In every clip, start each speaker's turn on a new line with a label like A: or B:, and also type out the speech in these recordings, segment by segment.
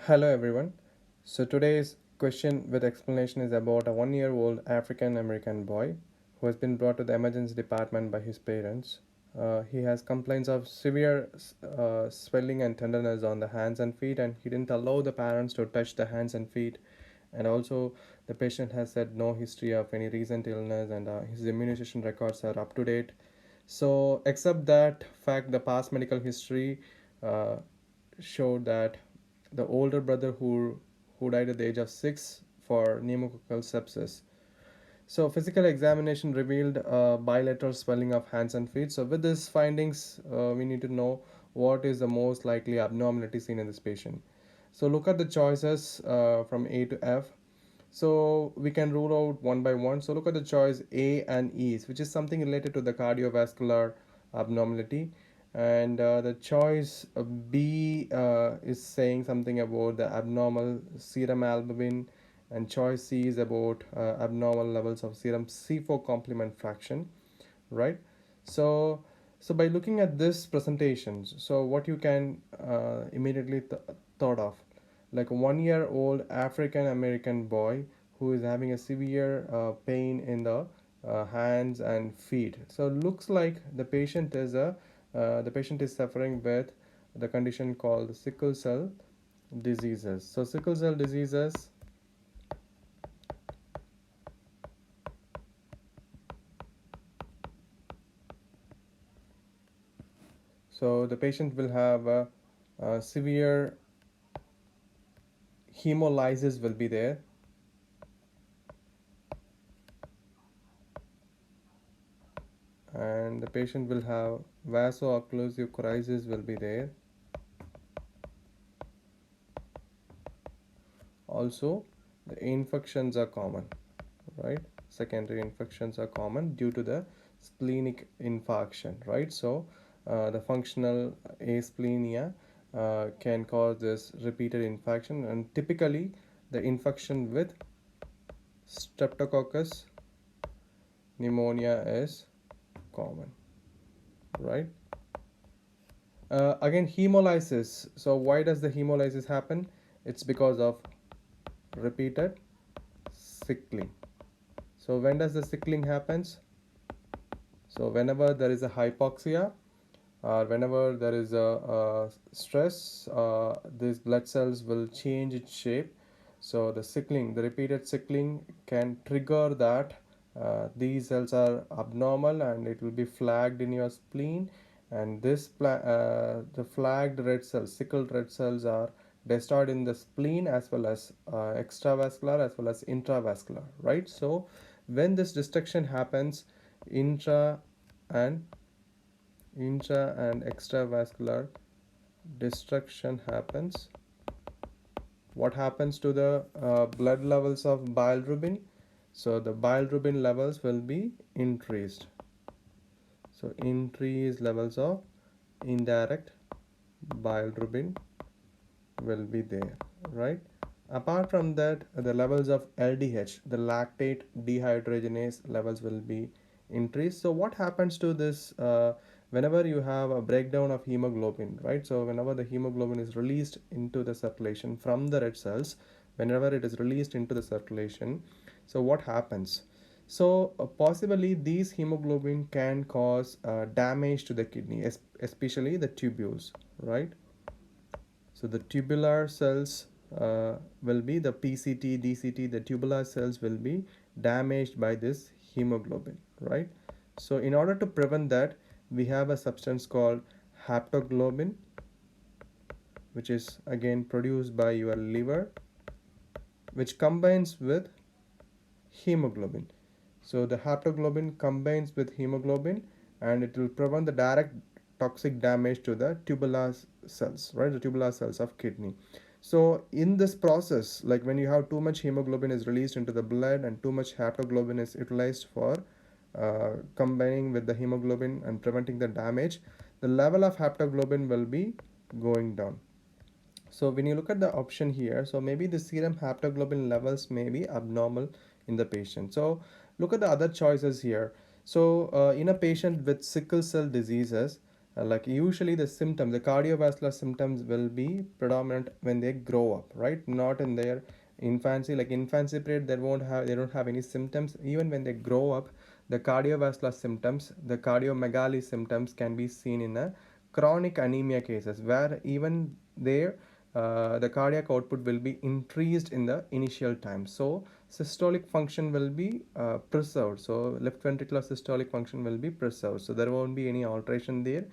A: Hello everyone. So today's question with explanation is about a 1-year-old African American boy who has been brought to the emergency department by his parents. He has complaints of severe swelling and tenderness on the hands and feet, and he didn't allow the parents to touch the hands and feet. And also, the patient has said no history of any recent illness, and his immunization records are up to date. So, except that fact, the past medical history uh, showed that the older brother who died at the age of 6 for pneumococcal sepsis. So physical examination revealed bilateral swelling of hands and feet. So with these findings, we need to know what is the most likely abnormality seen in this patient. So look at the choices from A to F. So we can rule out one by one. So look at the choice A and E, which is something related to the cardiovascular abnormality. And the choice B is saying something about the abnormal serum albumin, and choice C is about abnormal levels of serum C4 complement fraction, right? So, so by looking at this presentations, so what you can immediately thought of, like a 1-year-old African American boy who is having a severe pain in the hands and feet. So looks like the patient is suffering with the condition called sickle cell diseases. So sickle cell diseases, so the patient will have a severe hemolysis will be there, and the patient will have vaso-occlusive crisis will be there. Also, the infections are common, right? Secondary infections are common due to the splenic infarction, right? So the functional asplenia can cause this repeated infection, and typically the infection with streptococcus pneumonia is common, right? Again, hemolysis. So why does the hemolysis happen? It's because of repeated sickling. So when does the sickling happens? So whenever there is a hypoxia, or whenever there is a stress, these blood cells will change its shape. So the sickling, the repeated sickling can trigger that these cells are abnormal, and it will be flagged in your spleen. And the flagged red cells, sickled red cells, are destroyed in the spleen as well as extravascular as well as intravascular, right? So when this destruction happens, intra and extravascular destruction happens, what happens to the blood levels of bilirubin? So the bilirubin levels will be increased. So increased levels of indirect bilirubin will be there, right? Apart from that, the levels of LDH, the lactate dehydrogenase levels, will be increased. So what happens to this whenever you have a breakdown of hemoglobin, right? So whenever the hemoglobin is released into the circulation from the red cells, whenever it is released into the circulation, so what happens? So possibly these hemoglobin can cause damage to the kidney, especially the tubules, right? So the tubular cells will be the PCT, DCT, the tubular cells will be damaged by this hemoglobin, right? So in order to prevent that, we have a substance called haptoglobin, which is again produced by your liver, which combines with hemoglobin. So the haptoglobin combines with hemoglobin, and it will prevent the direct toxic damage to the tubular cells, right? The tubular cells of kidney. So in this process, like when you have too much hemoglobin is released into the blood and too much haptoglobin is utilized for combining with the hemoglobin and preventing the damage, the level of haptoglobin will be going down. So when you look at the option here, so maybe the serum haptoglobin levels may be abnormal in the patient. So look at the other choices here. So in a patient with sickle cell diseases, like usually the symptoms, the cardiovascular symptoms will be predominant when they grow up, right? Not in their infancy. Like infancy period, they don't have any symptoms. Even when they grow up, the cardiovascular symptoms, the cardiomegaly symptoms can be seen in a chronic anemia cases, where even there the cardiac output will be increased in the initial time. So systolic function will be preserved. So left ventricular systolic function will be preserved. So there won't be any alteration there,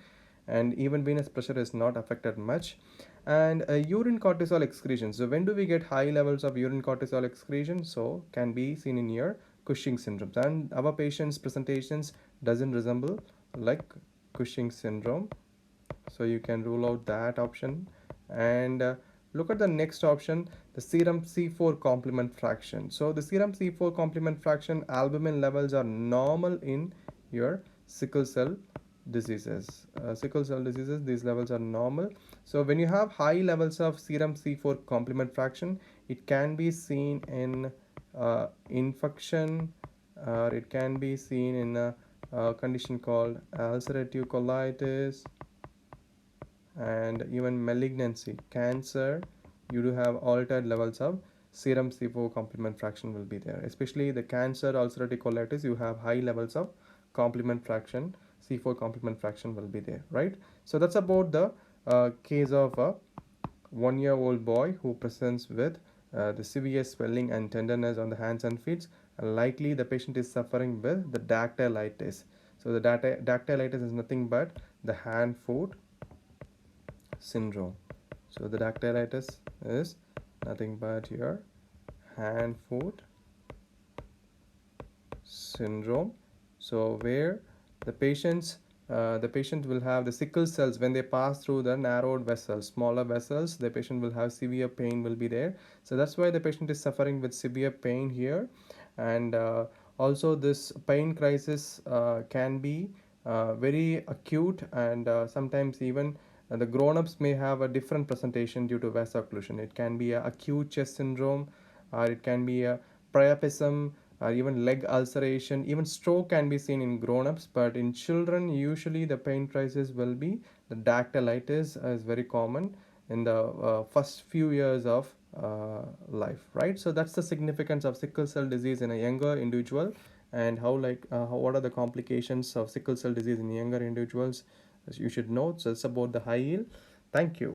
A: and even venous pressure is not affected much. And urine cortisol excretion. So when do we get high levels of urine cortisol excretion? So can be seen in your Cushing syndrome. And our patient's presentations doesn't resemble like Cushing syndrome, so you can rule out that option. And look at the next option, the serum C4 complement fraction. So the serum C4 complement fraction, albumin levels are normal in your sickle cell diseases. These levels are normal. So when you have high levels of serum C4 complement fraction, it can be seen in infection, or it can be seen in a condition called ulcerative colitis, and even malignancy, cancer. You do have altered levels of serum C4 complement fraction will be there. Especially the cancer, ulcerative colitis, you have high levels of complement fraction, C4 complement fraction will be there, right? So that's about the case of a 1-year-old boy who presents with the severe swelling and tenderness on the hands and feet. Likely the patient is suffering with the dactylitis. So the dactylitis is nothing but the hand-foot syndrome. So the dactylitis is nothing but your hand-foot syndrome. So where the patient will have the sickle cells when they pass through the narrowed vessels, smaller vessels. The patient will have severe pain will be there. So that's why the patient is suffering with severe pain here. And also this pain crisis can be very acute, and sometimes even the grown-ups may have a different presentation due to vaso-occlusion. It can be a acute chest syndrome, or it can be a priapism, or even leg ulceration. Even stroke can be seen in grown-ups, but in children usually the pain crisis will be the dactylitis, is very common in the first few years of life, right? So that's the significance of sickle cell disease in a younger individual, and what are the complications of sickle cell disease in younger individuals, as you should know. So it's about the high yield. Thank you.